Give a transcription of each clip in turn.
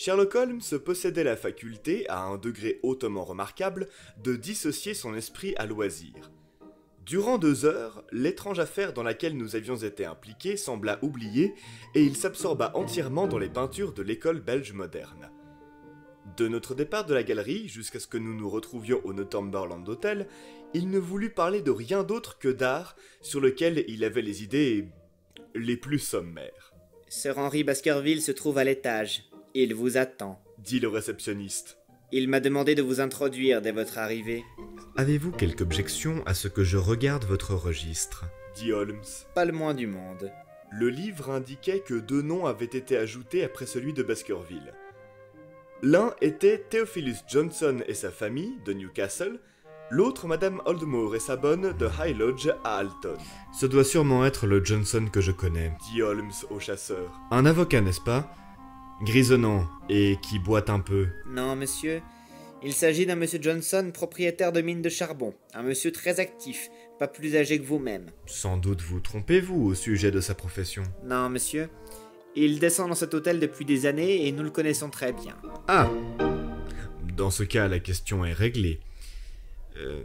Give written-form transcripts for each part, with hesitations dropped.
Sherlock Holmes possédait la faculté, à un degré hautement remarquable, de dissocier son esprit à loisir. Durant 2 heures, l'étrange affaire dans laquelle nous avions été impliqués sembla oubliée et il s'absorba entièrement dans les peintures de l'école belge moderne. De notre départ de la galerie jusqu'à ce que nous nous retrouvions au Northumberland Hotel, il ne voulut parler de rien d'autre que d'art sur lequel il avait les idées les plus sommaires. « Sir Henry Baskerville se trouve à l'étage. Il vous attend. » dit le réceptionniste. « Il m'a demandé de vous introduire dès votre arrivée. » « Avez-vous quelque objection à ce que je regarde votre registre ?» dit Holmes. Pas le moins du monde. Le livre indiquait que 2 noms avaient été ajoutés après celui de Baskerville. L'un était Theophilus Johnson et sa famille, de Newcastle, l'autre Madame Oldmore et sa bonne, de High Lodge à Alton. « Ce doit sûrement être le Johnson que je connais. » dit Holmes au chasseur. « Un avocat, n'est-ce pas? Grisonnant, et qui boite un peu. » Non, monsieur. Il s'agit d'un monsieur Johnson, propriétaire de mine de charbon. Un monsieur très actif, pas plus âgé que vous-même. Sans doute vous trompez-vous au sujet de sa profession. Non, monsieur. Il descend dans cet hôtel depuis des années et nous le connaissons très bien. Ah! Dans ce cas, la question est réglée.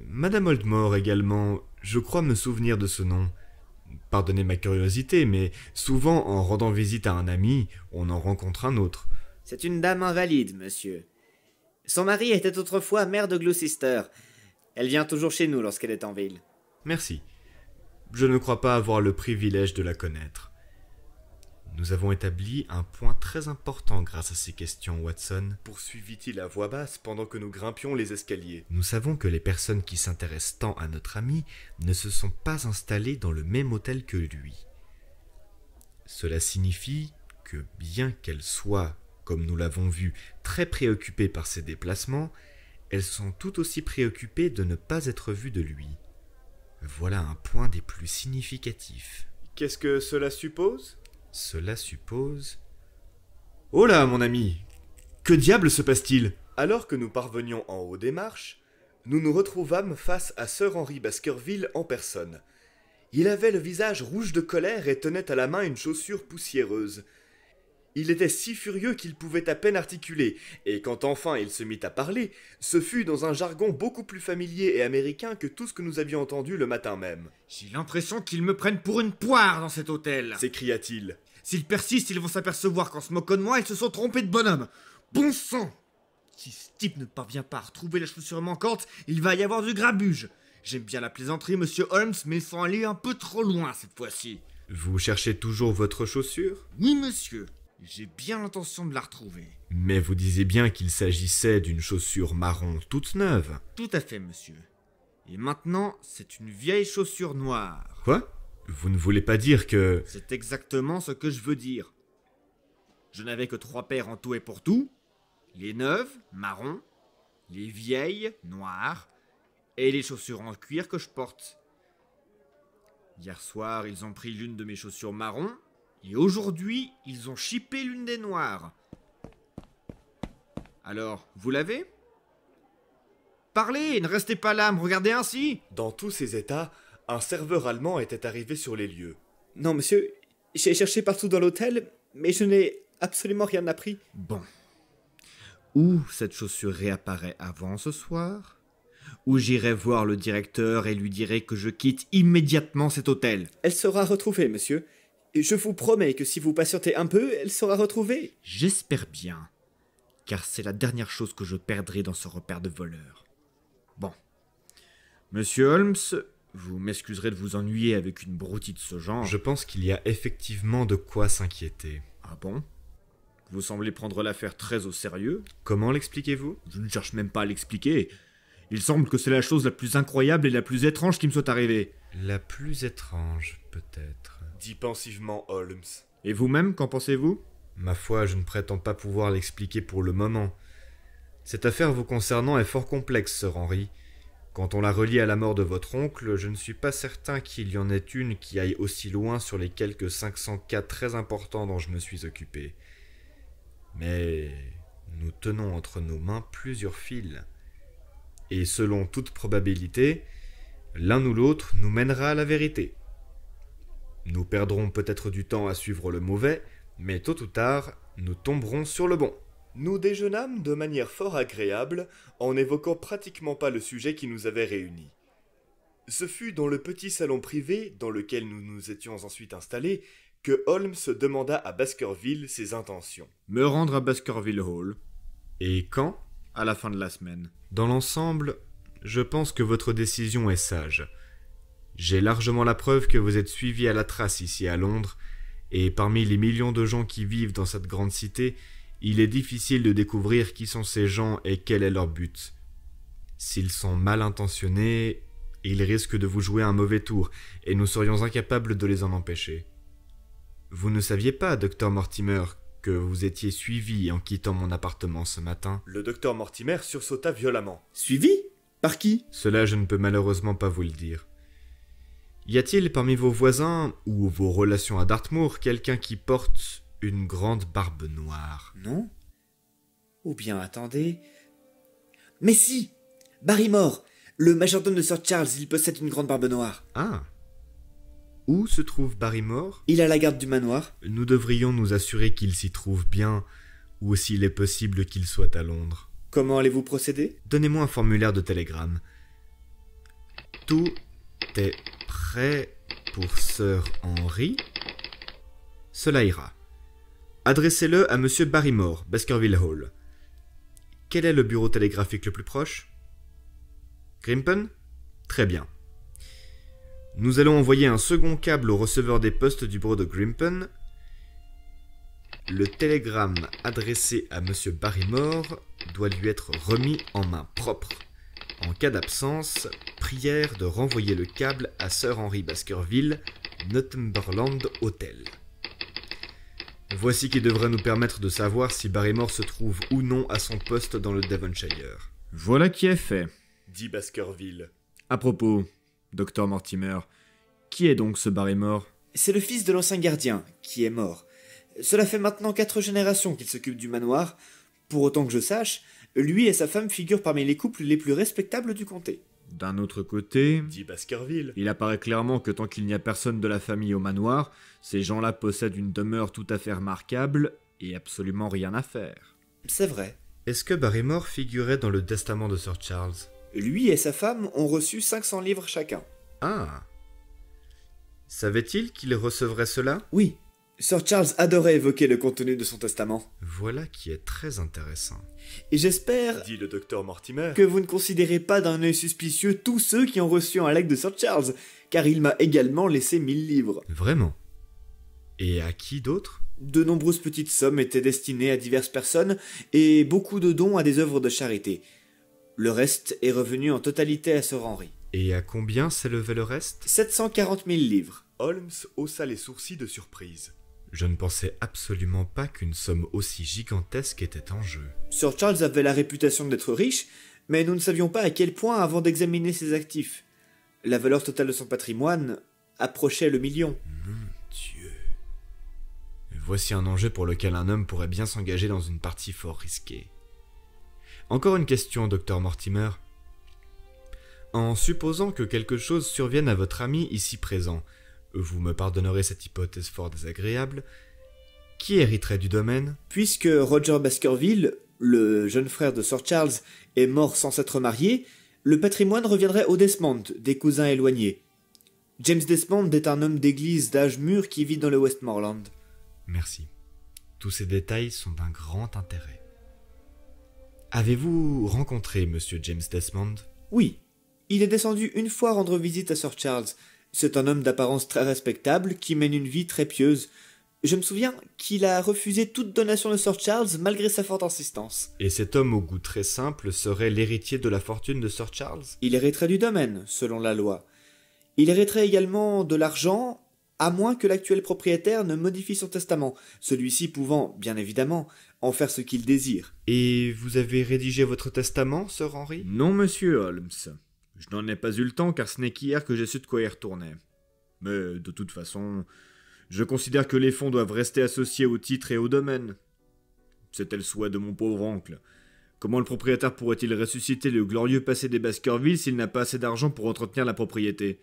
Madame Oldmore également, je crois me souvenir de ce nom. Pardonnez ma curiosité, mais souvent, en rendant visite à un ami, on en rencontre un autre. C'est une dame invalide, monsieur. Son mari était autrefois maire de Gloucester. Elle vient toujours chez nous lorsqu'elle est en ville. Merci. Je ne crois pas avoir le privilège de la connaître. Nous avons établi un point très important grâce à ces questions, Watson. Poursuivit-il à voix basse pendant que nous grimpions les escaliers. Nous savons que les personnes qui s'intéressent tant à notre ami ne se sont pas installées dans le même hôtel que lui. Cela signifie que bien qu'elles soient, comme nous l'avons vu, très préoccupées par ses déplacements, elles sont tout aussi préoccupées de ne pas être vues de lui. Voilà un point des plus significatifs. Qu'est-ce que cela suppose ? Cela suppose... Oh là, mon ami! Que diable se passe-t-il? Alors que nous parvenions en haut des marches, nous nous retrouvâmes face à Sir Henry Baskerville en personne. Il avait le visage rouge de colère et tenait à la main une chaussure poussiéreuse. Il était si furieux qu'il pouvait à peine articuler, et quand enfin il se mit à parler, ce fut dans un jargon beaucoup plus familier et américain que tout ce que nous avions entendu le matin même. « J'ai l'impression qu'ils me prennent pour une poire dans cet hôtel !» s'écria-t-il. « S'ils persistent, ils vont s'apercevoir qu'en se moquant de moi, ils se sont trompés de bonhomme. Bon sang! Si ce type ne parvient pas à retrouver la chaussure manquante, il va y avoir du grabuge. J'aime bien la plaisanterie, monsieur Holmes, mais ils sont allés un peu trop loin cette fois-ci. » Vous cherchez toujours votre chaussure? Oui, monsieur. J'ai bien l'intention de la retrouver. Mais vous disiez bien qu'il s'agissait d'une chaussure marron toute neuve. Tout à fait, monsieur. Et maintenant, c'est une vieille chaussure noire. Quoi? Vous ne voulez pas dire que... C'est exactement ce que je veux dire. Je n'avais que 3 paires en tout et pour tout. Les neuves, marron. Les vieilles, noires. Et les chaussures en cuir que je porte. Hier soir, ils ont pris l'une de mes chaussures marron. Et aujourd'hui, ils ont chippé l'une des noires. Alors, vous l'avez? Parlez, ne restez pas là, me regardez ainsi. Dans tous ces états, un serveur allemand était arrivé sur les lieux. Non, monsieur, j'ai cherché partout dans l'hôtel, mais je n'ai absolument rien appris. Bon. Ou cette chaussure réapparaît avant ce soir, ou j'irai voir le directeur et lui dirai que je quitte immédiatement cet hôtel. Elle sera retrouvée, monsieur. Et je vous promets que si vous patientez un peu, elle sera retrouvée. J'espère bien, car c'est la dernière chose que je perdrai dans ce repère de voleurs. Bon. Monsieur Holmes, vous m'excuserez de vous ennuyer avec une broutille de ce genre. Je pense qu'il y a effectivement de quoi s'inquiéter. Ah bon? Vous semblez prendre l'affaire très au sérieux. Comment l'expliquez-vous? Je ne cherche même pas à l'expliquer. Il semble que c'est la chose la plus incroyable et la plus étrange qui me soit arrivée. La plus étrange, peut-être, dit pensivement Holmes. Et vous-même, qu'en pensez-vous? Ma foi, je ne prétends pas pouvoir l'expliquer pour le moment. Cette affaire vous concernant est fort complexe, Sir Henry. Quand on la relie à la mort de votre oncle, je ne suis pas certain qu'il y en ait une qui aille aussi loin sur les quelques 500 cas très importants dont je me suis occupé. Mais nous tenons entre nos mains plusieurs fils. Et selon toute probabilité, l'un ou l'autre nous mènera à la vérité. Nous perdrons peut-être du temps à suivre le mauvais, mais tôt ou tard, nous tomberons sur le bon. Nous déjeunâmes de manière fort agréable, en n'évoquant pratiquement pas le sujet qui nous avait réunis. Ce fut dans le petit salon privé, dans lequel nous nous étions ensuite installés, que Holmes demanda à Baskerville ses intentions. Me rendre à Baskerville Hall, Et quand? à la fin de la semaine. Dans l'ensemble, je pense que votre décision est sage. J'ai largement la preuve que vous êtes suivi à la trace ici à Londres, et parmi les millions de gens qui vivent dans cette grande cité, il est difficile de découvrir qui sont ces gens et quel est leur but. S'ils sont mal intentionnés, ils risquent de vous jouer un mauvais tour, et nous serions incapables de les en empêcher. Vous ne saviez pas, docteur Mortimer, que vous étiez suivi en quittant mon appartement ce matin? Le docteur Mortimer sursauta violemment. Suivi? Par qui? Cela, je ne peux malheureusement pas vous le dire. Y a-t-il parmi vos voisins ou vos relations à Dartmoor quelqu'un qui porte une grande barbe noire? Non? Ou bien attendez... Mais si! Barrymore! Le majordome de Sir Charles, il possède une grande barbe noire. Ah. Où se trouve Barrymore? Il a la garde du manoir. Nous devrions nous assurer qu'il s'y trouve bien, ou s'il est possible qu'il soit à Londres. Comment allez-vous procéder? Donnez-moi un formulaire de télégramme. Tout est prêt pour Sir Henry? Cela ira. Adressez-le à Monsieur Barrymore, Baskerville Hall. Quel est le bureau télégraphique le plus proche? Grimpen? Très bien. Nous allons envoyer un second câble au receveur des postes du bureau de Grimpen. Le télégramme adressé à Monsieur Barrymore doit lui être remis en main propre. En cas d'absence, prière de renvoyer le câble à Sir Henry Baskerville, Northumberland Hotel. Voici qui devrait nous permettre de savoir si Barrymore se trouve ou non à son poste dans le Devonshire. Voilà qui est fait. Dit Baskerville. À propos, docteur Mortimer, qui est donc ce Barrymore? C'est le fils de l'ancien gardien, qui est mort. Cela fait maintenant 4 générations qu'il s'occupe du manoir. Pour autant que je sache, lui et sa femme figurent parmi les couples les plus respectables du comté. D'un autre côté, Dit Baskerville. il apparaît clairement que tant qu'il n'y a personne de la famille au manoir, ces gens-là possèdent une demeure tout à fait remarquable et absolument rien à faire. C'est vrai. Est-ce que Barrymore figurait dans le testament de Sir Charles? Lui et sa femme ont reçu 500 livres chacun. Ah. Savait-il qu'il recevrait cela? Oui, Sir Charles adorait évoquer le contenu de son testament. Voilà qui est très intéressant. Et j'espère Dit le docteur Mortimer. que vous ne considérez pas d'un œil suspicieux tous ceux qui ont reçu un legs de Sir Charles, car il m'a également laissé 1000 livres. Vraiment? Et à qui d'autre? De nombreuses petites sommes étaient destinées à diverses personnes, et beaucoup de dons à des œuvres de charité. Le reste est revenu en totalité à Sir Henry. Et à combien s'élevait le reste? 740 000 livres. Holmes haussa les sourcils de surprise. Je ne pensais absolument pas qu'une somme aussi gigantesque était en jeu. Sir Charles avait la réputation d'être riche, mais nous ne savions pas à quel point avant d'examiner ses actifs. La valeur totale de son patrimoine approchait le million. Dieu. Voici un enjeu pour lequel un homme pourrait bien s'engager dans une partie fort risquée. Encore une question, docteur Mortimer. En supposant que quelque chose survienne à votre ami ici présent, vous me pardonnerez cette hypothèse fort désagréable, qui hériterait du domaine? Puisque Roger Baskerville, le jeune frère de Sir Charles, est mort sans s'être marié, le patrimoine reviendrait aux Desmond, des cousins éloignés. James Desmond est un homme d'église d'âge mûr qui vit dans le Westmoreland. Merci. Tous ces détails sont d'un grand intérêt. Avez-vous rencontré Monsieur James Desmond? Oui, il est descendu une fois rendre visite à Sir Charles. C'est un homme d'apparence très respectable qui mène une vie très pieuse. Je me souviens qu'il a refusé toute donation de Sir Charles malgré sa forte insistance. Et cet homme au goût très simple serait l'héritier de la fortune de Sir Charles? Il hériterait du domaine, selon la loi. Il hériterait également de l'argent, à moins que l'actuel propriétaire ne modifie son testament, celui-ci pouvant, bien évidemment, en faire ce qu'il désire. Et vous avez rédigé votre testament, Sir Henry? Non, monsieur Holmes. Je n'en ai pas eu le temps car ce n'est qu'hier que j'ai su de quoi y retourner. Mais de toute façon, je considère que les fonds doivent rester associés au titre et au domaine. C'était le souhait de mon pauvre oncle. Comment le propriétaire pourrait-il ressusciter le glorieux passé des Baskerville s'il n'a pas assez d'argent pour entretenir la propriété?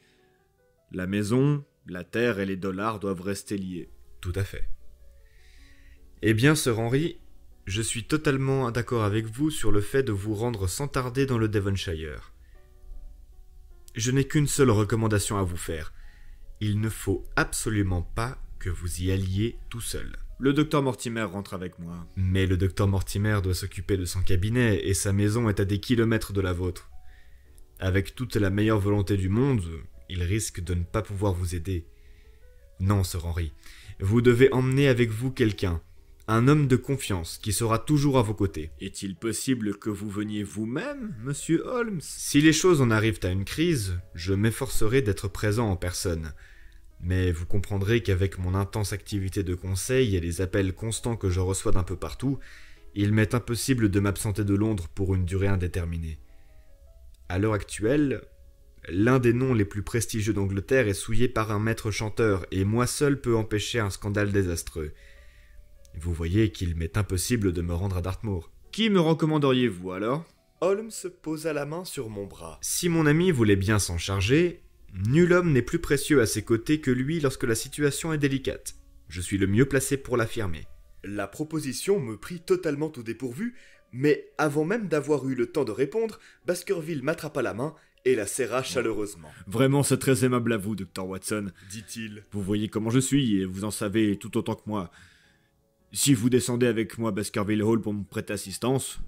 La maison, la terre et les dollars doivent rester liés. Tout à fait. Eh bien, Sir Henry, Je suis totalement d'accord avec vous sur le fait de vous rendre sans tarder dans le Devonshire. Je n'ai qu'une seule recommandation à vous faire. Il ne faut absolument pas que vous y alliez tout seul. Le docteur Mortimer rentre avec moi. Mais le docteur Mortimer doit s'occuper de son cabinet et sa maison est à des kilomètres de la vôtre. Avec toute la meilleure volonté du monde, il risque de ne pas pouvoir vous aider. Non, Sir Henry, vous devez emmener avec vous quelqu'un, un homme de confiance qui sera toujours à vos côtés. Est-il possible que vous veniez vous-même, monsieur Holmes? Si les choses en arrivent à une crise, je m'efforcerai d'être présent en personne. Mais vous comprendrez qu'avec mon intense activité de conseil et les appels constants que je reçois d'un peu partout, il m'est impossible de m'absenter de Londres pour une durée indéterminée. À l'heure actuelle, l'un des noms les plus prestigieux d'Angleterre est souillé par un maître chanteur, et moi seul peux empêcher un scandale désastreux. Vous voyez qu'il m'est impossible de me rendre à Dartmoor. Qui me recommanderiez-vous alors? Holmes posa la main sur mon bras. Si mon ami voulait bien s'en charger, nul homme n'est plus précieux à ses côtés que lui lorsque la situation est délicate. Je suis le mieux placé pour l'affirmer. La proposition me prit totalement au dépourvu, mais avant même d'avoir eu le temps de répondre, Baskerville m'attrapa la main et la serra chaleureusement. Vraiment, c'est très aimable à vous, Dr. Watson, dit-il. Vous voyez comment je suis, et vous en savez tout autant que moi. Si vous descendez avec moi à Baskerville Hall pour me prêter assistance,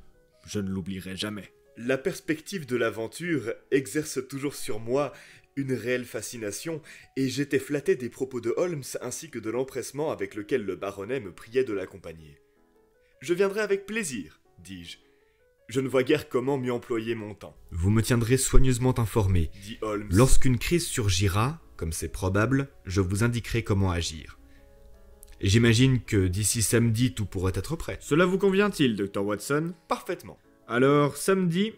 je ne l'oublierai jamais. La perspective de l'aventure exerce toujours sur moi une réelle fascination, et j'étais flatté des propos de Holmes ainsi que de l'empressement avec lequel le baronnet me priait de l'accompagner. « Je viendrai avec plaisir, dis-je. Je ne vois guère comment mieux employer mon temps. » Vous me tiendrez soigneusement informé. Dit Holmes. Lorsqu'une crise surgira, comme c'est probable, je vous indiquerai comment agir. J'imagine que d'ici samedi, tout pourrait être prêt. Cela vous convient-il, Dr. Watson? Parfaitement. Alors, samedi,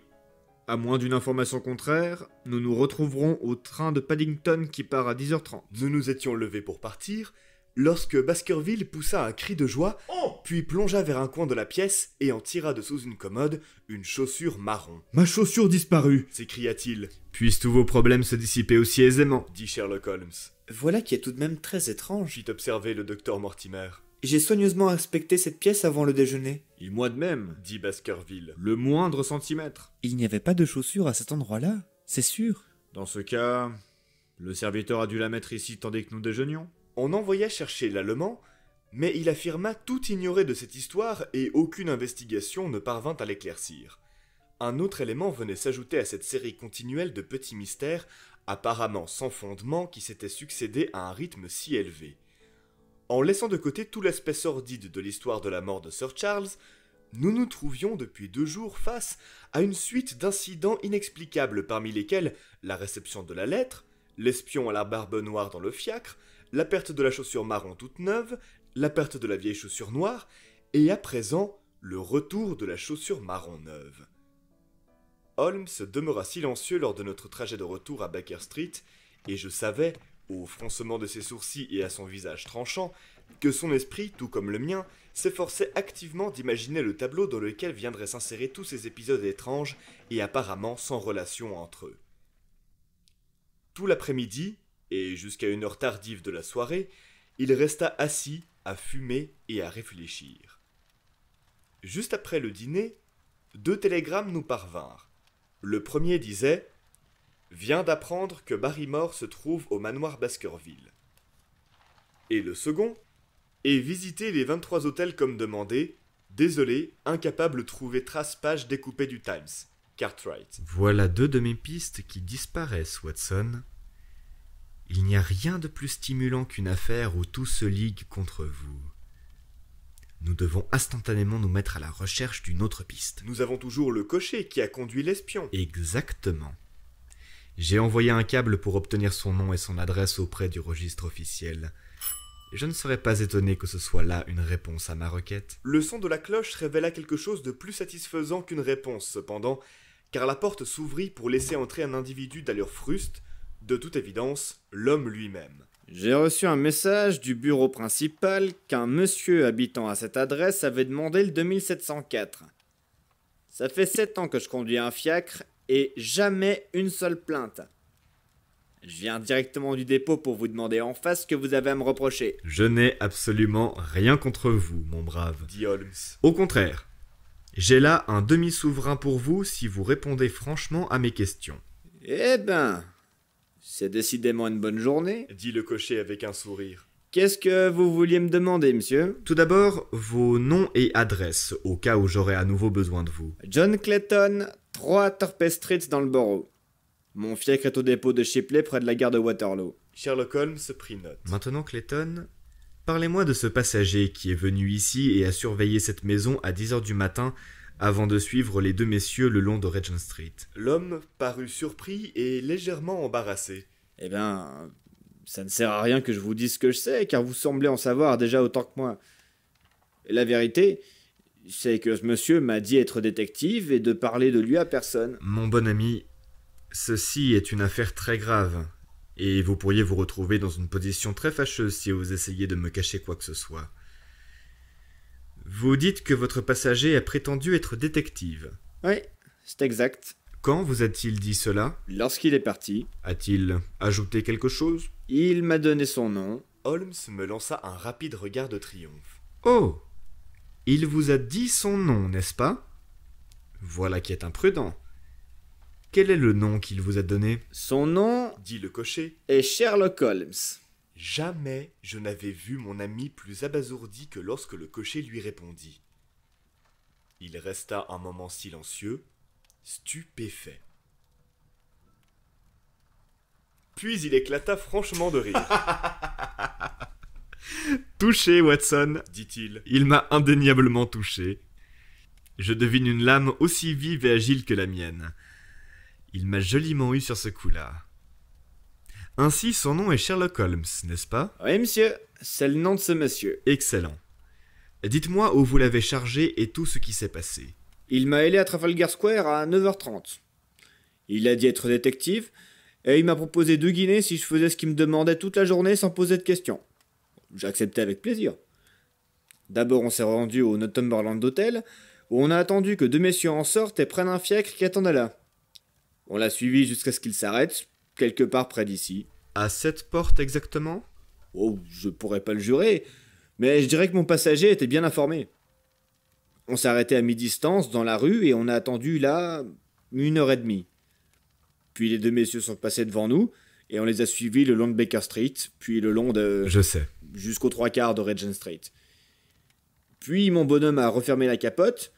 à moins d'une information contraire, nous nous retrouverons au train de Paddington qui part à 10h30. Nous nous étions levés pour partir, lorsque Baskerville poussa un cri de joie, puis plongea vers un coin de la pièce et en tira de sous une commode une chaussure marron. « Ma chaussure disparue !» s'écria-t-il. Puissent tous vos problèmes se dissiper aussi aisément, dit Sherlock Holmes. Voilà qui est tout de même très étrange. Fit observer le docteur Mortimer. J'ai soigneusement inspecté cette pièce avant le déjeuner. Et moi de même, Dit Baskerville. le moindre centimètre. Il n'y avait pas de chaussures à cet endroit-là, c'est sûr. Dans ce cas, le serviteur a dû la mettre ici tandis que nous déjeunions. On envoya chercher l'Allemand, mais il affirma tout ignorer de cette histoire et aucune investigation ne parvint à l'éclaircir. Un autre élément venait s'ajouter à cette série continuelle de petits mystères, apparemment sans fondement, qui s'étaient succédés à un rythme si élevé. En laissant de côté tout l'aspect sordide de l'histoire de la mort de Sir Charles, nous nous trouvions depuis 2 jours face à une suite d'incidents inexplicables parmi lesquels la réception de la lettre, l'espion à la barbe noire dans le fiacre, la perte de la chaussure marron toute neuve, la perte de la vieille chaussure noire, et à présent, le retour de la chaussure marron neuve. Holmes demeura silencieux lors de notre trajet de retour à Baker Street, et je savais, au froncement de ses sourcils et à son visage tranchant, que son esprit, tout comme le mien, s'efforçait activement d'imaginer le tableau dans lequel viendraient s'insérer tous ces épisodes étranges et apparemment sans relation entre eux. Tout l'après-midi, et jusqu'à une heure tardive de la soirée, il resta assis à fumer et à réfléchir. Juste après le dîner, 2 télégrammes nous parvinrent. Le premier disait « Vient d'apprendre que Barrymore se trouve au manoir Baskerville. » Et le second « Et visiter les 23 hôtels comme demandé. Désolé, incapable de trouver trace page découpée du Times. Cartwright. » Voilà 2 de mes pistes qui disparaissent, Watson. Il n'y a rien de plus stimulant qu'une affaire où tout se ligue contre vous. Nous devons instantanément nous mettre à la recherche d'une autre piste. Nous avons toujours le cocher qui a conduit l'espion. Exactement. J'ai envoyé un câble pour obtenir son nom et son adresse auprès du registre officiel. Je ne serais pas étonné que ce soit là une réponse à ma requête. Le son de la cloche révéla quelque chose de plus satisfaisant qu'une réponse, cependant, car la porte s'ouvrit pour laisser entrer un individu d'allure fruste, de toute évidence, l'homme lui-même. J'ai reçu un message du bureau principal qu'un monsieur habitant à cette adresse avait demandé le 2704. Ça fait 7 ans que je conduis un fiacre et jamais une seule plainte. Je viens directement du dépôt pour vous demander en face ce que vous avez à me reprocher. Je n'ai absolument rien contre vous, mon brave. Dit Holmes. Au contraire, j'ai là un demi-souverain pour vous si vous répondez franchement à mes questions. Eh ben, c'est décidément une bonne journée. Dit le cocher avec un sourire. Qu'est-ce que vous vouliez me demander, monsieur? Tout d'abord, vos noms et adresses, au cas où j'aurai à nouveau besoin de vous. John Clayton, 3 Torpey Street dans le Borough. Mon fiacre est au dépôt de Shipley près de la gare de Waterloo. Sherlock Holmes prit note. Maintenant, Clayton, parlez-moi de ce passager qui est venu ici et a surveillé cette maison à 10 heures du matin avant de suivre les deux messieurs le long de Regent Street. L'homme parut surpris et légèrement embarrassé. Eh ben, ça ne sert à rien que je vous dise ce que je sais, car vous semblez en savoir déjà autant que moi. La vérité, c'est que ce monsieur m'a dit être détective et de parler de lui à personne. Mon bon ami, ceci est une affaire très grave, et vous pourriez vous retrouver dans une position très fâcheuse si vous essayez de me cacher quoi que ce soit. Vous dites que votre passager a prétendu être détective. Oui, c'est exact. Quand vous a-t-il dit cela? Lorsqu'il est parti, A-t-il ajouté quelque chose? il m'a donné son nom. Holmes me lança un rapide regard de triomphe. Oh! Il vous a dit son nom, n'est-ce pas? Voilà qui est imprudent. Quel est le nom qu'il vous a donné? Son nom Dit le cocher. est Sherlock Holmes. Jamais je n'avais vu mon ami plus abasourdi que lorsque le cocher lui répondit. Il resta un moment silencieux, stupéfait. Puis il éclata franchement de rire, Touché, Watson, dit-il. il m'a indéniablement touché. Je devine une lame aussi vive et agile que la mienne. Il m'a joliment eu sur ce coup-là. Ainsi, son nom est Sherlock Holmes, n'est-ce pas? Oui, monsieur, c'est le nom de ce monsieur. Excellent. Dites-moi où vous l'avez chargé et tout ce qui s'est passé. Il m'a aidé à Trafalgar Square à 9h30. Il a dit être détective, et il m'a proposé 2 guinées si je faisais ce qu'il me demandait toute la journée sans poser de questions. J'ai accepté avec plaisir. D'abord, on s'est rendu au Northumberland Hotel, où on a attendu que 2 messieurs en sortent et prennent un fiacre qui attendait là. On l'a suivi jusqu'à ce qu'il s'arrête, quelque part près d'ici. À cette porte exactement? Oh, je pourrais pas le jurer, mais je dirais que mon passager était bien informé. On s'est arrêté à mi-distance dans la rue et on a attendu là 1h30. Puis les 2 messieurs sont passés devant nous et on les a suivis le long de Baker Street, puis le long de... Je sais. jusqu'aux 3/4 de Regent Street. Puis mon bonhomme a refermé la capote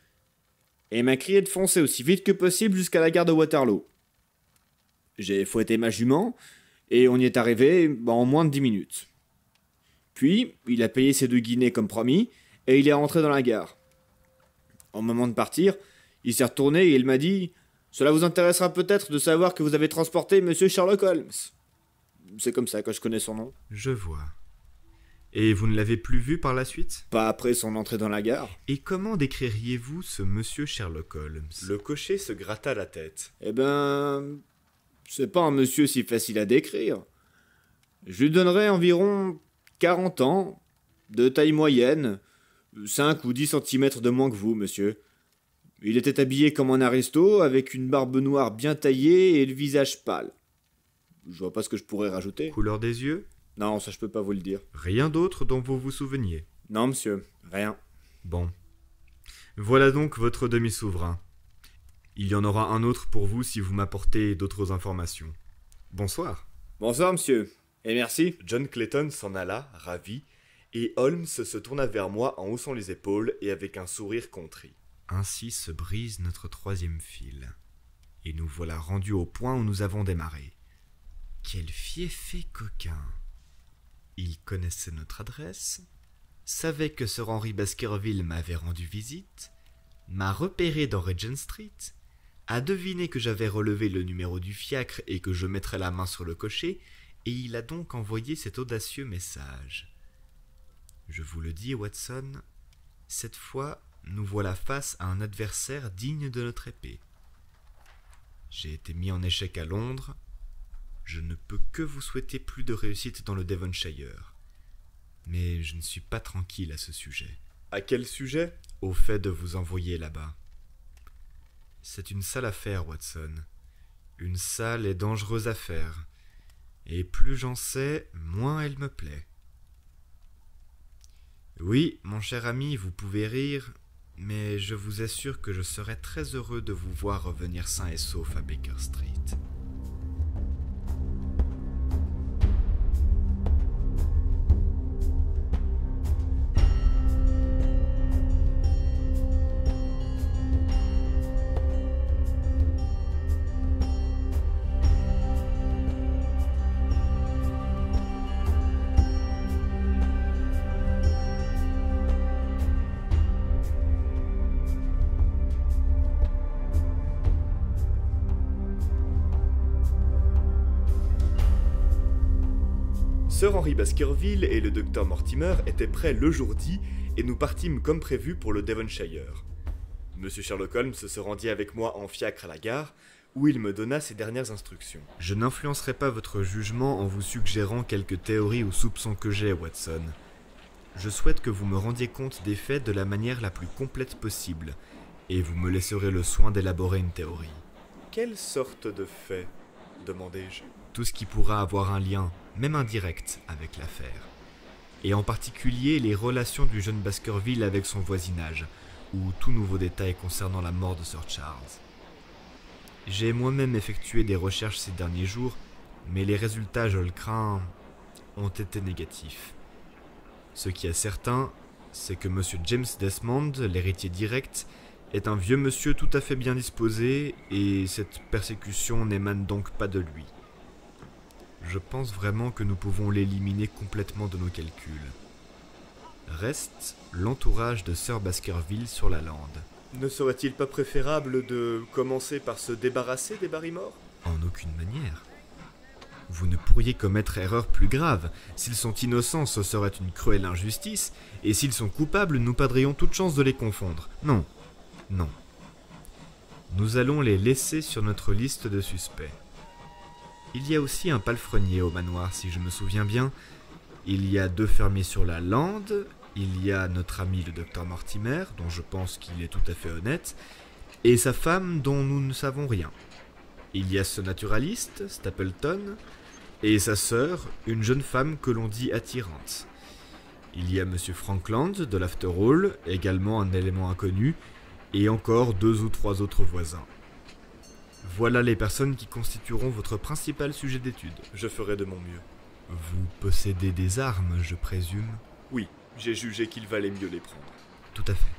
et m'a crié de foncer aussi vite que possible jusqu'à la gare de Waterloo. J'ai fouetté ma jument et on y est arrivé en moins de 10 minutes. Puis, il a payé ses 2 guinées comme promis et il est rentré dans la gare. Au moment de partir, il s'est retourné et il m'a dit « Cela vous intéressera peut-être de savoir que vous avez transporté Monsieur Sherlock Holmes. » C'est comme ça que je connais son nom. Je vois. Et vous ne l'avez plus vu par la suite? Pas après son entrée dans la gare. Et comment décririez-vous ce monsieur Sherlock Holmes? Le cocher se gratta la tête. Eh ben, c'est pas un monsieur si facile à décrire. Je lui donnerais environ 40 ans, de taille moyenne, 5 ou 10 centimètres de moins que vous, monsieur. Il était habillé comme un aristo, avec une barbe noire bien taillée et le visage pâle. Je vois pas ce que je pourrais rajouter. Couleur des yeux? Non, ça je peux pas vous le dire. Rien d'autre dont vous vous souveniez? Non, monsieur, rien. Bon. Voilà donc votre demi-souverain. Il y en aura un autre pour vous si vous m'apportez d'autres informations. Bonsoir. Bonsoir, monsieur, et merci. John Clayton s'en alla, ravi, et Holmes se tourna vers moi en haussant les épaules et avec un sourire contrit. Ainsi se brise notre 3e fil. Et nous voilà rendus au point où nous avons démarré. Quel fieffé coquin! Il connaissait notre adresse, savait que Sir Henry Baskerville m'avait rendu visite, m'a repéré dans Regent Street, a deviné que j'avais relevé le numéro du fiacre et que je mettrais la main sur le cocher, et il a donc envoyé cet audacieux message. Je vous le dis, Watson, cette fois, nous voilà face à un adversaire digne de notre épée. J'ai été mis en échec à Londres. Je ne peux que vous souhaiter plus de réussite dans le Devonshire. Mais je ne suis pas tranquille à ce sujet. À quel sujet? Au fait de vous envoyer là-bas. C'est une sale affaire, Watson. Une sale et dangereuse affaire. Et plus j'en sais, moins elle me plaît. Oui, mon cher ami, vous pouvez rire, mais je vous assure que je serais très heureux de vous voir revenir sain et sauf à Baker Street. Sir Henry Baskerville et le docteur Mortimer étaient prêts le jour dit et nous partîmes comme prévu pour le Devonshire. Monsieur Sherlock Holmes se rendit avec moi en fiacre à la gare, où il me donna ses dernières instructions. Je n'influencerai pas votre jugement en vous suggérant quelques théories ou soupçons que j'ai, Watson. Je souhaite que vous me rendiez compte des faits de la manière la plus complète possible, et vous me laisserez le soin d'élaborer une théorie. Quelle sorte de fait ? Demandai-je. Tout ce qui pourra avoir un lien, même indirect, avec l'affaire. Et en particulier les relations du jeune Baskerville avec son voisinage, ou tout nouveau détail concernant la mort de Sir Charles. J'ai moi-même effectué des recherches ces derniers jours, mais les résultats, je le crains, ont été négatifs. Ce qui est certain, c'est que M. James Desmond, l'héritier direct, est un vieux monsieur tout à fait bien disposé, et cette persécution n'émane donc pas de lui. Je pense vraiment que nous pouvons l'éliminer complètement de nos calculs. Reste l'entourage de Sir Baskerville sur la lande. Ne serait-il pas préférable de commencer par se débarrasser des Barrymore ? En aucune manière. Vous ne pourriez commettre erreur plus grave. S'ils sont innocents, ce serait une cruelle injustice, et s'ils sont coupables, nous perdrions toute chance de les confondre. Non, non. Nous allons les laisser sur notre liste de suspects. Il y a aussi un palefrenier au manoir, si je me souviens bien. Il y a 2 fermiers sur la lande. Il y a notre ami le docteur Mortimer, dont je pense qu'il est tout à fait honnête, et sa femme dont nous ne savons rien. Il y a ce naturaliste, Stapleton, et sa sœur, une jeune femme que l'on dit attirante. Il y a monsieur Frankland de l'After Hall, également un élément inconnu, et encore 2 ou 3 autres voisins. Voilà les personnes qui constitueront votre principal sujet d'étude. Je ferai de mon mieux. Vous possédez des armes, je présume ? Oui, j'ai jugé qu'il valait mieux les prendre. Tout à fait.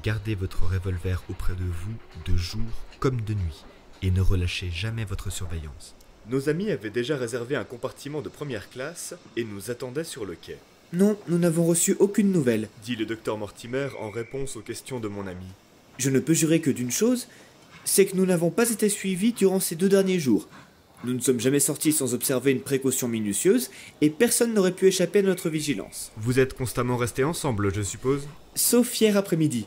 Gardez votre revolver auprès de vous de jour comme de nuit, et ne relâchez jamais votre surveillance. Nos amis avaient déjà réservé un compartiment de première classe et nous attendaient sur le quai. Non, nous n'avons reçu aucune nouvelle. Dit le docteur Mortimer en réponse aux questions de mon ami. Je ne peux jurer que d'une chose, c'est que nous n'avons pas été suivis durant ces 2 derniers jours. Nous ne sommes jamais sortis sans observer une précaution minutieuse, et personne n'aurait pu échapper à notre vigilance. Vous êtes constamment restés ensemble, je suppose ? Sauf hier après-midi.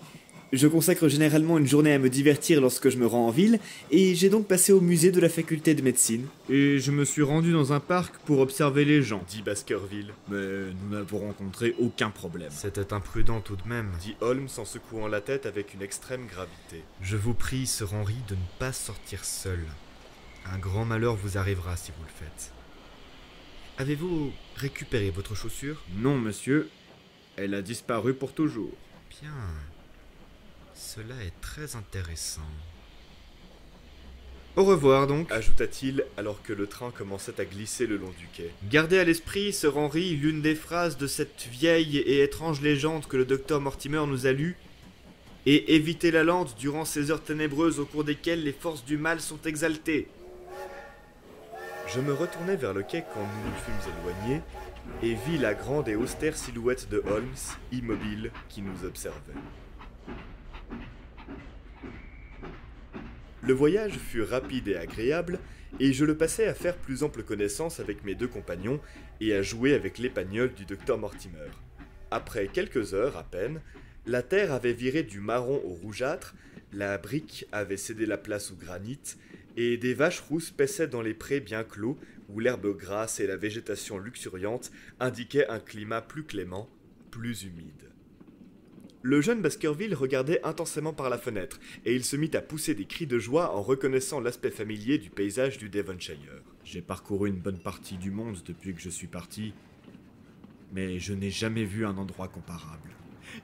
Je consacre généralement une journée à me divertir lorsque je me rends en ville, et j'ai donc passé au musée de la faculté de médecine. Et je me suis rendu dans un parc pour observer les gens. Dit Baskerville. Mais nous n'avons rencontré aucun problème. C'était imprudent tout de même. Dit Holmes en secouant la tête avec une extrême gravité. Je vous prie, Sir Henry, de ne pas sortir seul. Un grand malheur vous arrivera si vous le faites. Avez-vous récupéré votre chaussure ? Non, monsieur. Elle a disparu pour toujours. Bien. Cela est très intéressant. Au revoir donc, Ajouta-t-il alors que le train commençait à glisser le long du quai. Gardez à l'esprit, Sir Henry, l'une des phrases de cette vieille et étrange légende que le docteur Mortimer nous a lue, et évitez la lande durant ces heures ténébreuses au cours desquelles les forces du mal sont exaltées. Je me retournai vers le quai quand nous nous fûmes éloignés et vis la grande et austère silhouette de Holmes, immobile, qui nous observait. Le voyage fut rapide et agréable, et je le passai à faire plus ample connaissance avec mes 2 compagnons et à jouer avec l'épagnole du docteur Mortimer. Après quelques heures à peine, la terre avait viré du marron au rougeâtre, la brique avait cédé la place au granit, et des vaches rousses paissaient dans les prés bien clos où l'herbe grasse et la végétation luxuriante indiquaient un climat plus clément, plus humide. Le jeune Baskerville regardait intensément par la fenêtre, et il se mit à pousser des cris de joie en reconnaissant l'aspect familier du paysage du Devonshire. J'ai parcouru une bonne partie du monde depuis que je suis parti, mais je n'ai jamais vu un endroit comparable.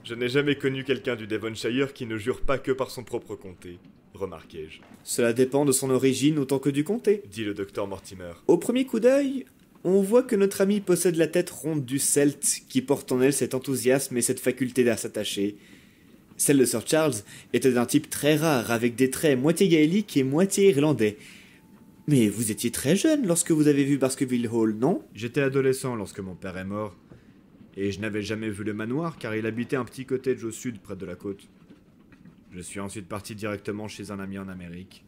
Je n'ai jamais connu quelqu'un du Devonshire qui ne jure pas que par son propre comté, remarquai-je. Cela dépend de son origine autant que du comté. Dit le docteur Mortimer. Au premier coup d'œil, on voit que notre ami possède la tête ronde du Celte qui porte en elle cet enthousiasme et cette faculté à s'attacher. Celle de Sir Charles était d'un type très rare, avec des traits moitié gaéliques et moitié irlandais. Mais vous étiez très jeune lorsque vous avez vu Baskerville Hall, non? J'étais adolescent lorsque mon père est mort, et je n'avais jamais vu le manoir car il habitait un petit cottage au sud près de la côte. Je suis ensuite parti directement chez un ami en Amérique.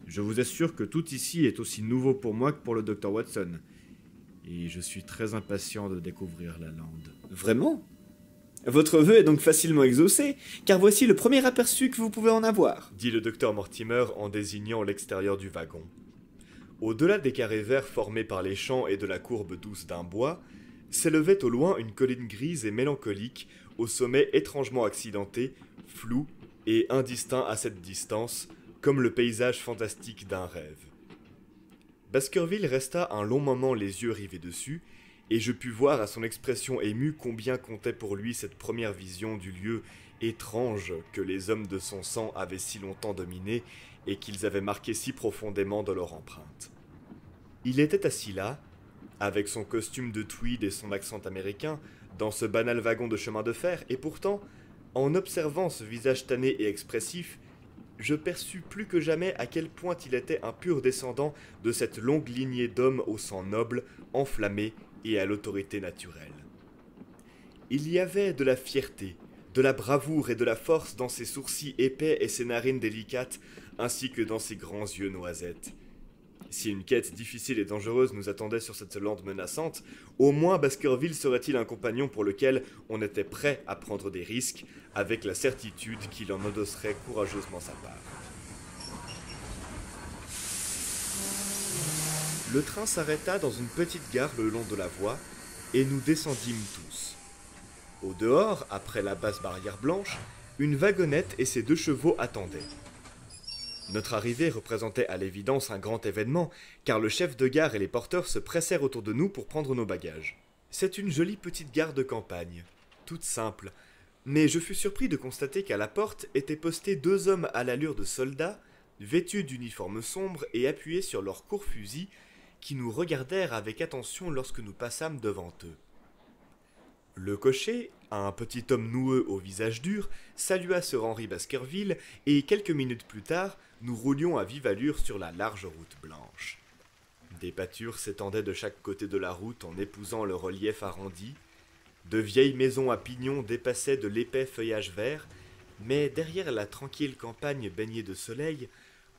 Je vous assure que tout ici est aussi nouveau pour moi que pour le Dr Watson, et je suis très impatient de découvrir la lande. Vraiment? Votre vœu est donc facilement exaucé, car voici le premier aperçu que vous pouvez en avoir. Dit le docteur Mortimer en désignant l'extérieur du wagon. Au-delà des carrés verts formés par les champs et de la courbe douce d'un bois, s'élevait au loin une colline grise et mélancolique, au sommet étrangement accidenté, flou et indistinct à cette distance, comme le paysage fantastique d'un rêve. Baskerville resta un long moment les yeux rivés dessus, et je pus voir à son expression émue combien comptait pour lui cette première vision du lieu étrange que les hommes de son sang avaient si longtemps dominé et qu'ils avaient marqué si profondément de leur empreinte. Il était assis là, avec son costume de tweed et son accent américain, dans ce banal wagon de chemin de fer, et pourtant, en observant ce visage tanné et expressif, je perçus plus que jamais à quel point il était un pur descendant de cette longue lignée d'hommes au sang noble, enflammé et à l'autorité naturelle. Il y avait de la fierté, de la bravoure et de la force dans ses sourcils épais et ses narines délicates, ainsi que dans ses grands yeux noisettes. Si une quête difficile et dangereuse nous attendait sur cette lande menaçante, au moins Baskerville serait-il un compagnon pour lequel on était prêt à prendre des risques, avec la certitude qu'il en endosserait courageusement sa part. Le train s'arrêta dans une petite gare le long de la voie, et nous descendîmes tous. Au dehors, après la basse barrière blanche, une wagonnette et ses 2 chevaux attendaient. Notre arrivée représentait à l'évidence un grand événement, car le chef de gare et les porteurs se pressèrent autour de nous pour prendre nos bagages. C'est une jolie petite gare de campagne, toute simple, mais je fus surpris de constater qu'à la porte étaient postés 2 hommes à l'allure de soldats, vêtus d'uniformes sombres et appuyés sur leurs courts fusils, qui nous regardèrent avec attention lorsque nous passâmes devant eux. Le cocher, un petit homme noueux au visage dur, salua Sir Henry Baskerville, et quelques minutes plus tard, nous roulions à vive allure sur la large route blanche. Des pâtures s'étendaient de chaque côté de la route en épousant le relief arrondi. De vieilles maisons à pignons dépassaient de l'épais feuillage vert, mais derrière la tranquille campagne baignée de soleil,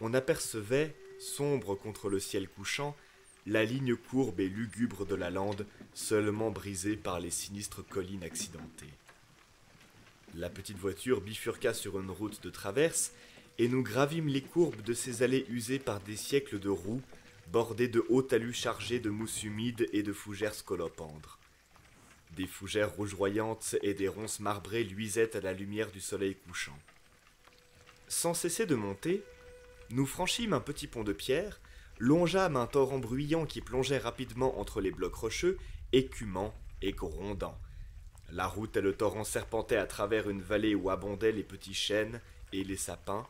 on apercevait, sombre contre le ciel couchant, la ligne courbe et lugubre de la lande, seulement brisée par les sinistres collines accidentées. La petite voiture bifurqua sur une route de traverse, et nous gravîmes les courbes de ces allées usées par des siècles de roues, bordées de hauts talus chargés de mousse humide et de fougères scolopendres. Des fougères rougeoyantes et des ronces marbrées luisaient à la lumière du soleil couchant. Sans cesser de monter, nous franchîmes un petit pont de pierre, longeâmes un torrent bruyant qui plongeait rapidement entre les blocs rocheux, écumant et grondant. La route et le torrent serpentaient à travers une vallée où abondaient les petits chênes et les sapins.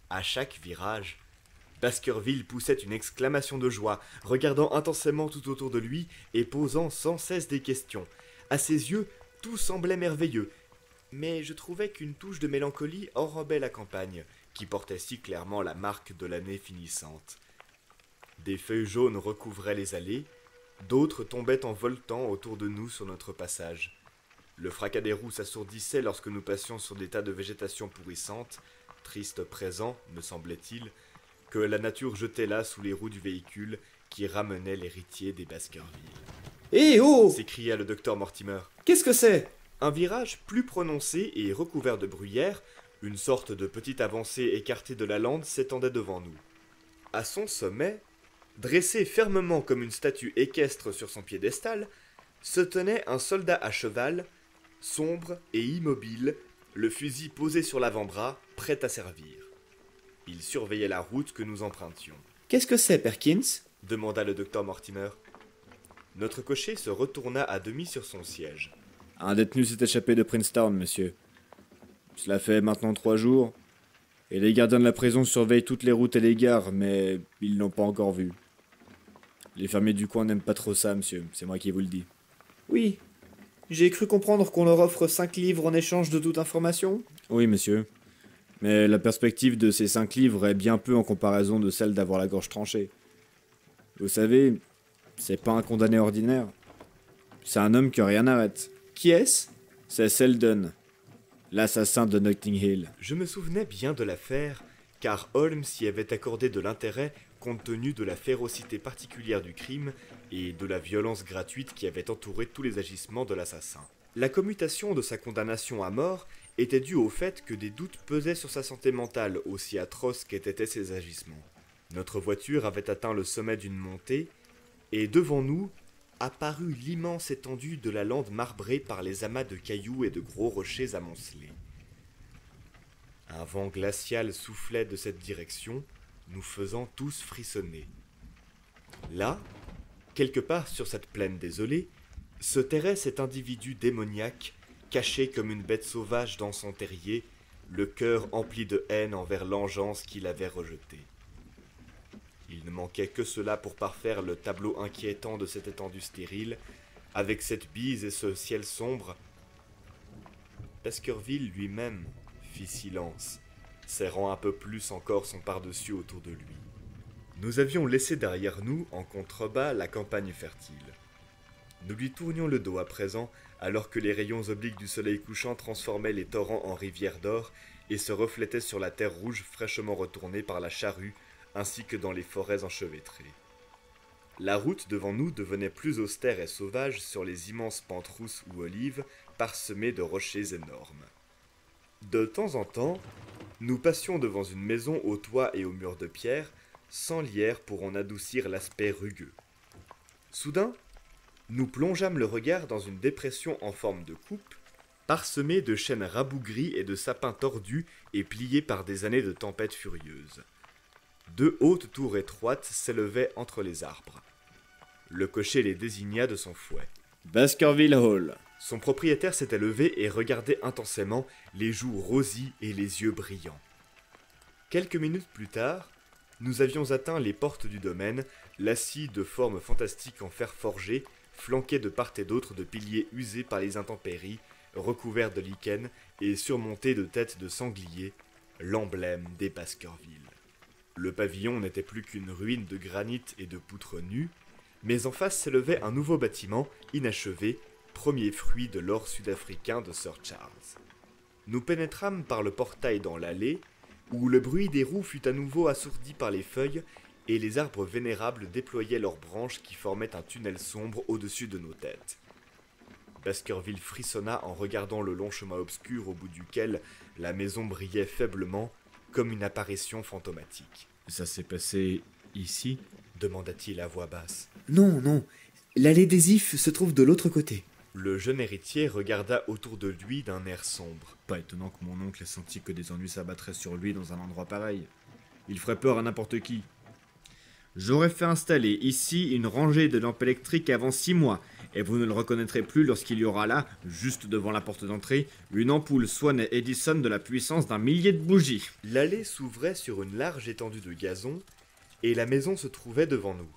À chaque virage, Baskerville poussait une exclamation de joie, regardant intensément tout autour de lui et posant sans cesse des questions. À ses yeux, tout semblait merveilleux, mais je trouvais qu'une touche de mélancolie enrobait la campagne, qui portait si clairement la marque de l'année finissante. Des feuilles jaunes recouvraient les allées, d'autres tombaient en voltant autour de nous sur notre passage. Le fracas des roues s'assourdissait lorsque nous passions sur des tas de végétation pourrissante, triste présent, me semblait-il, que la nature jetait là sous les roues du véhicule qui ramenait l'héritier des Baskerville. « Eh oh !» s'écria le docteur Mortimer. « Qu'est-ce que c'est ?» Un virage plus prononcé et recouvert de bruyère, une sorte de petite avancée écartée de la lande s'étendait devant nous. À son sommet, dressé fermement comme une statue équestre sur son piédestal, se tenait un soldat à cheval, sombre et immobile, le fusil posé sur l'avant-bras, prêt à servir. Il surveillait la route que nous empruntions. Qu'est-ce que c'est, Perkins? Demanda le docteur Mortimer. Notre cocher se retourna à demi sur son siège. Un détenu s'est échappé de Princeton, monsieur. Cela fait maintenant 3 jours, et les gardiens de la prison surveillent toutes les routes et les gares, mais ils l'ont pas encore vu. Les fermiers du coin n'aiment pas trop ça, monsieur, c'est moi qui vous le dis. Oui. J'ai cru comprendre qu'on leur offre 5 livres en échange de toute information. Oui, monsieur. Mais la perspective de ces 5 livres est bien peu en comparaison de celle d'avoir la gorge tranchée. Vous savez, c'est pas un condamné ordinaire. C'est un homme que rien n'arrête. Qui est-ce? C'est Selden, l'assassin de Notting Hill. Je me souvenais bien de l'affaire, car Holmes y avait accordé de l'intérêt compte tenu de la férocité particulière du crime et de la violence gratuite qui avait entouré tous les agissements de l'assassin. La commutation de sa condamnation à mort était due au fait que des doutes pesaient sur sa santé mentale, aussi atroces qu'étaient ses agissements. Notre voiture avait atteint le sommet d'une montée, et devant nous apparut l'immense étendue de la lande marbrée par les amas de cailloux et de gros rochers amoncelés. Un vent glacial soufflait de cette direction, nous faisant tous frissonner. Là, quelque part sur cette plaine désolée, se terrait cet individu démoniaque, caché comme une bête sauvage dans son terrier, le cœur empli de haine envers l'engeance qu'il avait rejetée. Il ne manquait que cela pour parfaire le tableau inquiétant de cette étendue stérile, avec cette bise et ce ciel sombre. Baskerville lui-même fit silence, serrant un peu plus encore son pardessus autour de lui. Nous avions laissé derrière nous, en contrebas, la campagne fertile. Nous lui tournions le dos à présent, alors que les rayons obliques du soleil couchant transformaient les torrents en rivières d'or et se reflétaient sur la terre rouge fraîchement retournée par la charrue, ainsi que dans les forêts enchevêtrées. La route devant nous devenait plus austère et sauvage sur les immenses pentes rousses ou olives, parsemées de rochers énormes. De temps en temps, nous passions devant une maison aux toits et aux murs de pierre, sans lierre pour en adoucir l'aspect rugueux. Soudain, nous plongeâmes le regard dans une dépression en forme de coupe, parsemée de chênes rabougris et de sapins tordus et pliés par des années de tempêtes furieuses. 2 hautes tours étroites s'élevaient entre les arbres. Le cocher les désigna de son fouet. Baskerville Hall. Son propriétaire s'était levé et regardait intensément, les joues rosies et les yeux brillants. Quelques minutes plus tard, nous avions atteint les portes du domaine, lassis de formes fantastiques en fer forgé, flanqués de part et d'autre de piliers usés par les intempéries, recouverts de lichens et surmontés de têtes de sangliers, l'emblème des Baskerville. Le pavillon n'était plus qu'une ruine de granit et de poutres nues, mais en face s'élevait un nouveau bâtiment, inachevé, premier fruit de l'or sud-africain de Sir Charles. Nous pénétrâmes par le portail dans l'allée, où le bruit des roues fut à nouveau assourdi par les feuilles, et les arbres vénérables déployaient leurs branches qui formaient un tunnel sombre au-dessus de nos têtes. Baskerville frissonna en regardant le long chemin obscur au bout duquel la maison brillait faiblement, comme une apparition fantomatique. « Ça s'est passé ici ?» demanda-t-il à voix basse. Non, non. L'allée des Ifs se trouve de l'autre côté. Le jeune héritier regarda autour de lui d'un air sombre. Pas étonnant que mon oncle ait senti que des ennuis s'abattraient sur lui dans un endroit pareil. Il ferait peur à n'importe qui. J'aurais fait installer ici une rangée de lampes électriques avant 6 mois, et vous ne le reconnaîtrez plus lorsqu'il y aura là, juste devant la porte d'entrée, une ampoule Swan et Edison de la puissance d'un millier de bougies. L'allée s'ouvrait sur une large étendue de gazon, et la maison se trouvait devant nous.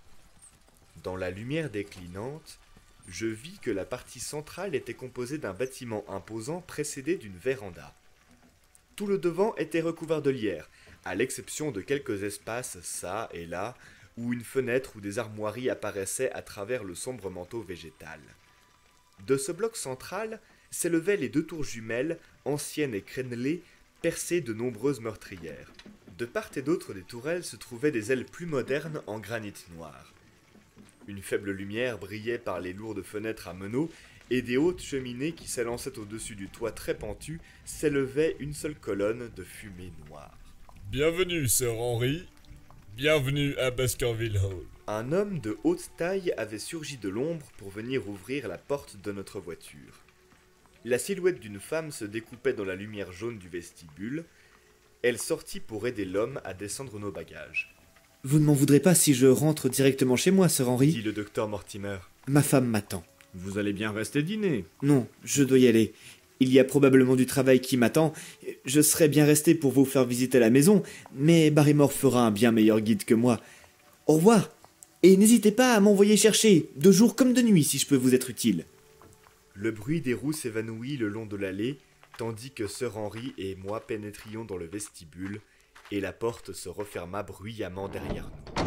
Dans la lumière déclinante, je vis que la partie centrale était composée d'un bâtiment imposant précédé d'une véranda. Tout le devant était recouvert de lierre, à l'exception de quelques espaces çà et là, où une fenêtre ou des armoiries apparaissaient à travers le sombre manteau végétal. De ce bloc central s'élevaient les 2 tours jumelles, anciennes et crénelées, percées de nombreuses meurtrières. De part et d'autre des tourelles se trouvaient des ailes plus modernes en granit noir. Une faible lumière brillait par les lourdes fenêtres à meneaux, et des hautes cheminées qui s'élançaient au-dessus du toit très pentu s'élevait une seule colonne de fumée noire. « Bienvenue, Sir Henry. Bienvenue à Baskerville Hall. » Un homme de haute taille avait surgi de l'ombre pour venir ouvrir la porte de notre voiture. La silhouette d'une femme se découpait dans la lumière jaune du vestibule. Elle sortit pour aider l'homme à descendre nos bagages. Vous ne m'en voudrez pas si je rentre directement chez moi, Sir Henry? Dit le docteur Mortimer. Ma femme m'attend. Vous allez bien rester dîner. Non, je dois y aller. Il y a probablement du travail qui m'attend. Je serais bien resté pour vous faire visiter la maison, mais Barrymore fera un bien meilleur guide que moi. Au revoir, et n'hésitez pas à m'envoyer chercher, de jour comme de nuit, si je peux vous être utile. Le bruit des roues s'évanouit le long de l'allée, tandis que Sir Henry et moi pénétrions dans le vestibule, et la porte se referma bruyamment derrière nous.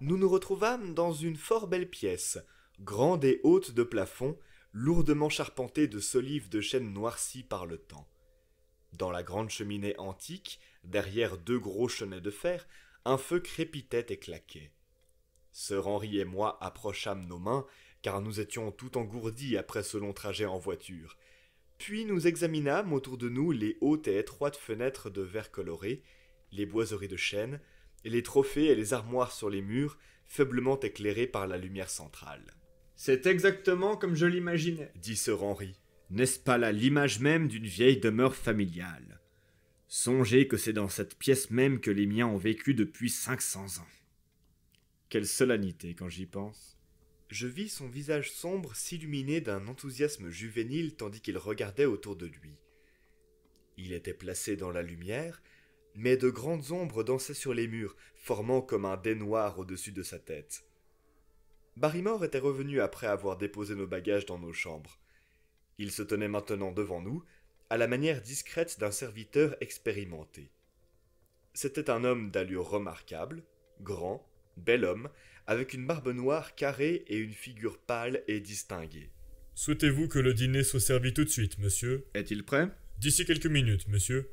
Nous nous retrouvâmes dans une fort belle pièce, grande et haute de plafond, lourdement charpentée de solives de chêne noircies par le temps. Dans la grande cheminée antique, derrière 2 gros chenets de fer, un feu crépitait et claquait. Sir Henry et moi approchâmes nos mains, car nous étions tout engourdis après ce long trajet en voiture. Puis nous examinâmes autour de nous les hautes et étroites fenêtres de verre coloré, les boiseries de chêne, et les trophées et les armoires sur les murs, faiblement éclairés par la lumière centrale. « C'est exactement comme je l'imaginais, » dit Sir Henry. « N'est-ce pas là l'image même d'une vieille demeure familiale? Songez que c'est dans cette pièce même que les miens ont vécu depuis 500 ans. Quelle solennité quand j'y pense. » Je vis son visage sombre s'illuminer d'un enthousiasme juvénile tandis qu'il regardait autour de lui. Il était placé dans la lumière, mais de grandes ombres dansaient sur les murs, formant comme un dais noir au-dessus de sa tête. Barrymore était revenu après avoir déposé nos bagages dans nos chambres. Il se tenait maintenant devant nous, à la manière discrète d'un serviteur expérimenté. C'était un homme d'allure remarquable, grand, bel homme, avec une barbe noire carrée et une figure pâle et distinguée. « Souhaitez-vous que le dîner soit servi tout de suite, monsieur ? Est-il prêt? D'ici quelques minutes, monsieur.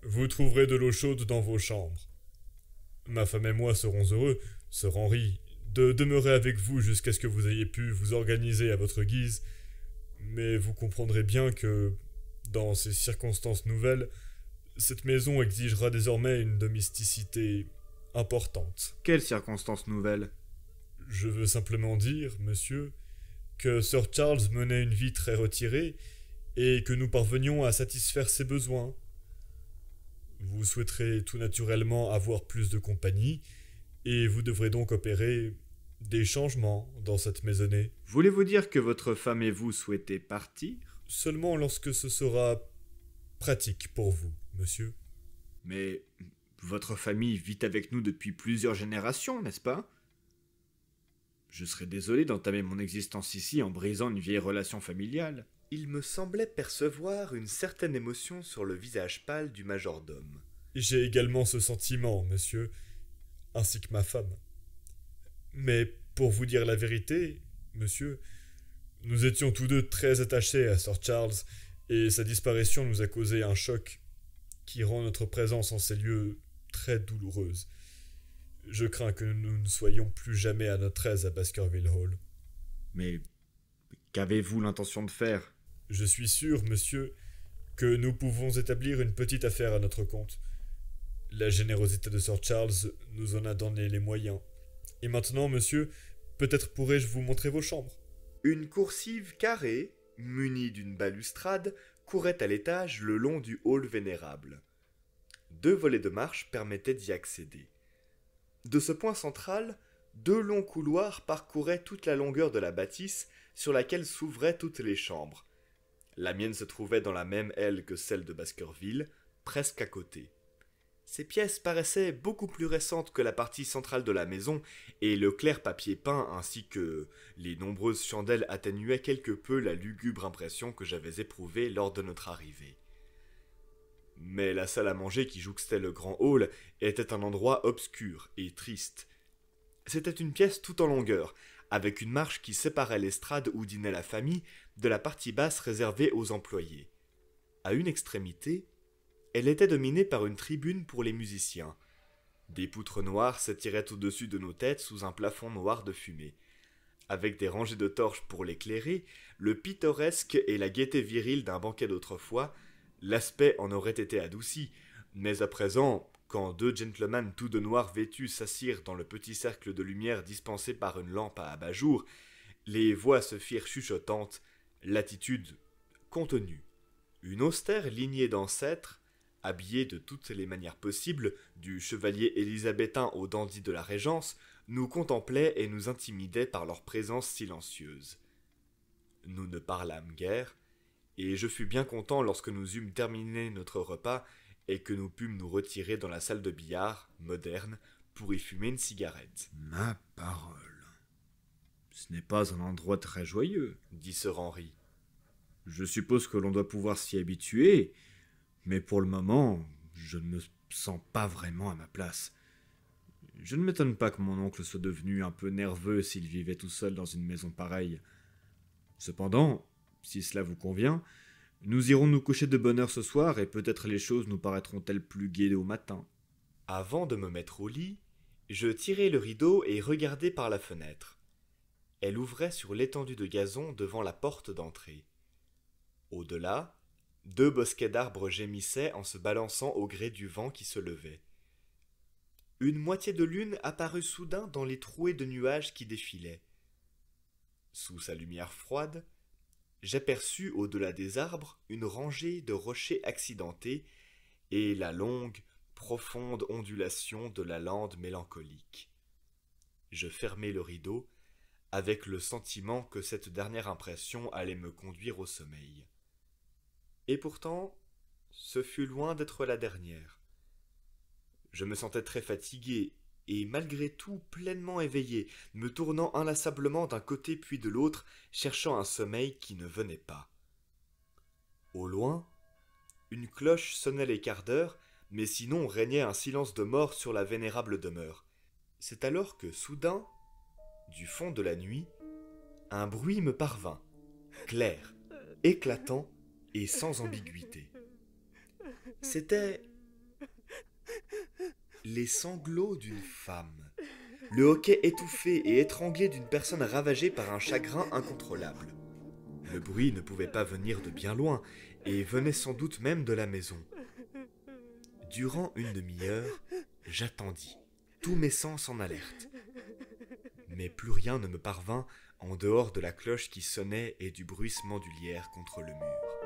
Vous trouverez de l'eau chaude dans vos chambres. Ma femme et moi serons heureux, Sir Henry, de demeurer avec vous jusqu'à ce que vous ayez pu vous organiser à votre guise, mais vous comprendrez bien que, dans ces circonstances nouvelles, cette maison exigera désormais une domesticité importante. » Quelles circonstances nouvelles? Je veux simplement dire, monsieur, que Sir Charles menait une vie très retirée et que nous parvenions à satisfaire ses besoins. Vous souhaiterez tout naturellement avoir plus de compagnie et vous devrez donc opérer des changements dans cette maisonnée. Voulez-vous dire que votre femme et vous souhaitez partir? Seulement lorsque ce sera pratique pour vous, monsieur. Mais votre famille vit avec nous depuis plusieurs générations, n'est-ce pas? Je serais désolé d'entamer mon existence ici en brisant une vieille relation familiale. Il me semblait percevoir une certaine émotion sur le visage pâle du majordome. J'ai également ce sentiment, monsieur, ainsi que ma femme. Mais pour vous dire la vérité, monsieur, nous étions tous deux très attachés à Sir Charles, et sa disparition nous a causé un choc qui rend notre présence en ces lieux très douloureuse. Je crains que nous ne soyons plus jamais à notre aise à Baskerville Hall. Mais qu'avez-vous l'intention de faire? Je suis sûr, monsieur, que nous pouvons établir une petite affaire à notre compte. La générosité de Sir Charles nous en a donné les moyens. Et maintenant, monsieur, peut-être pourrais-je vous montrer vos chambres. Une coursive carrée, munie d'une balustrade, courait à l'étage le long du hall vénérable. 2 volets de marche permettaient d'y accéder. De ce point central, 2 longs couloirs parcouraient toute la longueur de la bâtisse sur laquelle s'ouvraient toutes les chambres. La mienne se trouvait dans la même aile que celle de Baskerville, presque à côté. Ces pièces paraissaient beaucoup plus récentes que la partie centrale de la maison, et le clair papier peint ainsi que les nombreuses chandelles atténuaient quelque peu la lugubre impression que j'avais éprouvée lors de notre arrivée. Mais la salle à manger qui jouxtait le grand hall était un endroit obscur et triste. C'était une pièce tout en longueur, avec une marche qui séparait l'estrade où dînait la famille de la partie basse réservée aux employés. À une extrémité, elle était dominée par une tribune pour les musiciens. Des poutres noires s'étiraient au-dessus de nos têtes sous un plafond noir de fumée. Avec des rangées de torches pour l'éclairer, le pittoresque et la gaieté virile d'un banquet d'autrefois, l'aspect en aurait été adouci, mais à présent, quand 2 gentlemen tout de noir vêtus s'assirent dans le petit cercle de lumière dispensé par une lampe à abat-jour, les voix se firent chuchotantes, L'attitude contenue. Une austère lignée d'ancêtres, habillés de toutes les manières possibles, du chevalier élisabétain au dandy de la Régence, nous contemplaient et nous intimidaient par leur présence silencieuse. Nous ne parlâmes guère, et je fus bien content lorsque nous eûmes terminé notre repas et que nous pûmes nous retirer dans la salle de billard, moderne, pour y fumer une cigarette. Ma parole. Ce n'est pas un endroit très joyeux, Dit Sir Henry. Je suppose que l'on doit pouvoir s'y habituer, mais pour le moment, je ne me sens pas vraiment à ma place. Je ne m'étonne pas que mon oncle soit devenu un peu nerveux s'il vivait tout seul dans une maison pareille. Cependant, si cela vous convient, nous irons nous coucher de bonne heure ce soir et peut-être les choses nous paraîtront-elles plus gaies au matin. Avant de me mettre au lit, je tirai le rideau et regardai par la fenêtre. Elle ouvrait sur l'étendue de gazon devant la porte d'entrée. Au-delà, 2 bosquets d'arbres gémissaient en se balançant au gré du vent qui se levait. Une moitié de lune apparut soudain dans les trouées de nuages qui défilaient. Sous sa lumière froide, j'aperçus au-delà des arbres une rangée de rochers accidentés et la longue, profonde ondulation de la lande mélancolique. Je fermai le rideau avec le sentiment que cette dernière impression allait me conduire au sommeil. Et pourtant, ce fut loin d'être la dernière. Je me sentais très fatigué, et malgré tout pleinement éveillé, me tournant inlassablement d'un côté puis de l'autre, cherchant un sommeil qui ne venait pas. Au loin, une cloche sonnait les quarts d'heure, mais sinon régnait un silence de mort sur la vénérable demeure. C'est alors que, soudain, du fond de la nuit, un bruit me parvint, clair, éclatant et sans ambiguïté. C'étaient les sanglots d'une femme, le hoquet étouffé et étranglé d'une personne ravagée par un chagrin incontrôlable. Le bruit ne pouvait pas venir de bien loin, et venait sans doute même de la maison. Durant une demi-heure, j'attendis, tous mes sens en alerte. Mais plus rien ne me parvint en dehors de la cloche qui sonnait et du bruissement du lierre contre le mur.